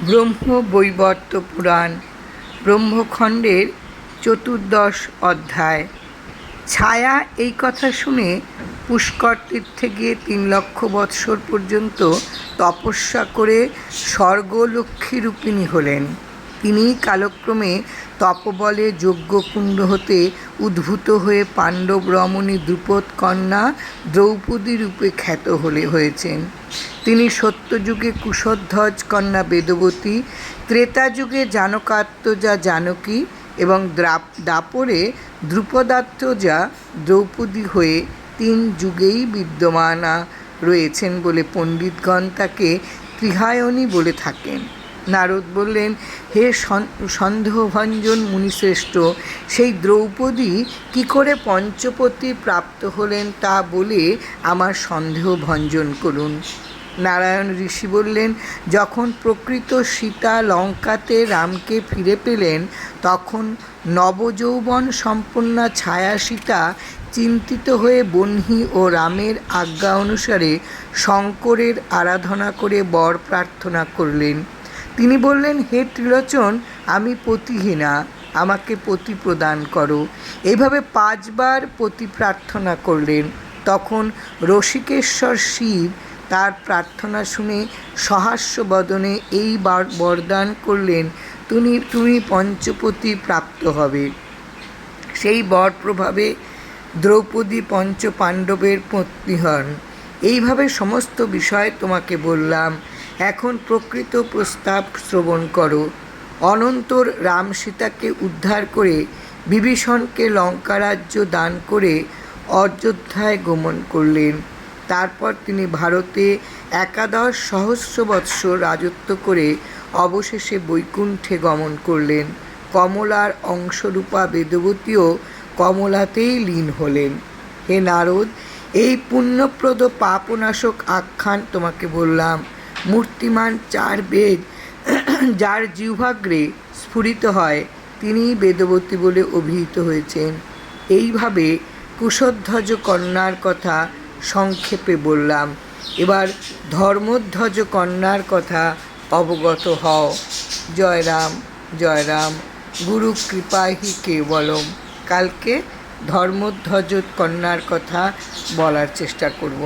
ব্রহ্মবৈবর্ত পুরাণ ব্রহ্মখণ্ডের 14 অধ্যায়। ছায়া এই কথা শুনে পুষ্কর তীর্থে গিয়ে 3 লক্ষ বৎসর পর্যন্ত তপস্যা করে স্বর্গলক্ষ্মী রূপিণী হলেন। তিনি কালক্রমে তপবলে যজ্ঞকুণ্ড হতে উদ্ভূত হয়ে পাণ্ডব রমণী দ্রুপদ কন্যা দ্রৌপদী রূপে খ্যাত হয়েছেন। তিনি সত্যযুগে কুশধ্বজ কন্যা বেদবতী, ত্রেতাযুগে জানকাত্মজা জানকী এবং দাপরে দ্রুপদাত্মজা দ্রৌপদী হয়ে 3 যুগেই বিদ্যমানা রয়েছেন বলে পণ্ডিতগণ তাকে ত্রিহায়নী বলে থাকেন। নারদ বললেন, হে সন্দেহভঞ্জন মুনিশ্রেষ্ঠ, সেই দ্রৌপদী কী করে পঞ্চপতি প্রাপ্ত হলেন তা বলে আমার সন্দেহ ভঞ্জন করুন। নারায়ণ ঋষি বললেন, যখন প্রকৃত সীতা লঙ্কাতে রামকে ফিরে পেলেন, তখন নবযৌবন সম্পন্না ছায়া সীতা চিন্তিত হয়ে বহ্নি ও রামের আজ্ঞা অনুসারে শঙ্করের আরাধনা করে বর প্রার্থনা করলেন। তিনি বললেন, হে ত্রিলোচন, আমি পতিহীনা, আমাকে পতি প্রদান করো। এইভাবে 5 বার পতি প্রার্থনা করলেন। তখন রসিকেশ্বর শিব তার প্রার্থনা শুনে সহাস্য বদনে এই বরদান করলেন, তুমি পঞ্চপতি প্রাপ্ত হবে। সেই বর প্রভাবে দ্রৌপদী পঞ্চ পাণ্ডবের পত্নী হন। এইভাবে সমস্ত বিষয় তোমাকে বললাম, এখন প্রকৃত প্রস্তাব শ্রবণ করো। অনন্তর রাম সীতাকে উদ্ধার করে বিভীষণকে লঙ্কারাজ্য দান করে অযোধ্যায় গমন করলেন। তারপর তিনি ভারতে 11 সহস্র বৎসর রাজত্ব করে অবশেষে বৈকুণ্ঠে গমন করলেন। কমলার অংশরূপা বেদবতীও কমলাতেই লীন হলেন। হে নারদ, এই পুণ্যপ্রদ পাপনাশক আখ্যান তোমাকে বললাম। মূর্তিমান 4 বেদ যার জিহ্বাগ্রে স্ফুরিত হয়, তিনিই বেদবতী বলে অভিহিত হয়েছেন। এইভাবে কুশধ্বজ কন্যার কথা সংক্ষেপে বললাম। এবার ধর্মধ্বজ কন্যার কথা অবগত হও। জয় রাম, জয় রাম। গুরু কৃপাহি কেবলম। কালকে ধর্মধ্বজ কন্যার কথা বলার চেষ্টা করব।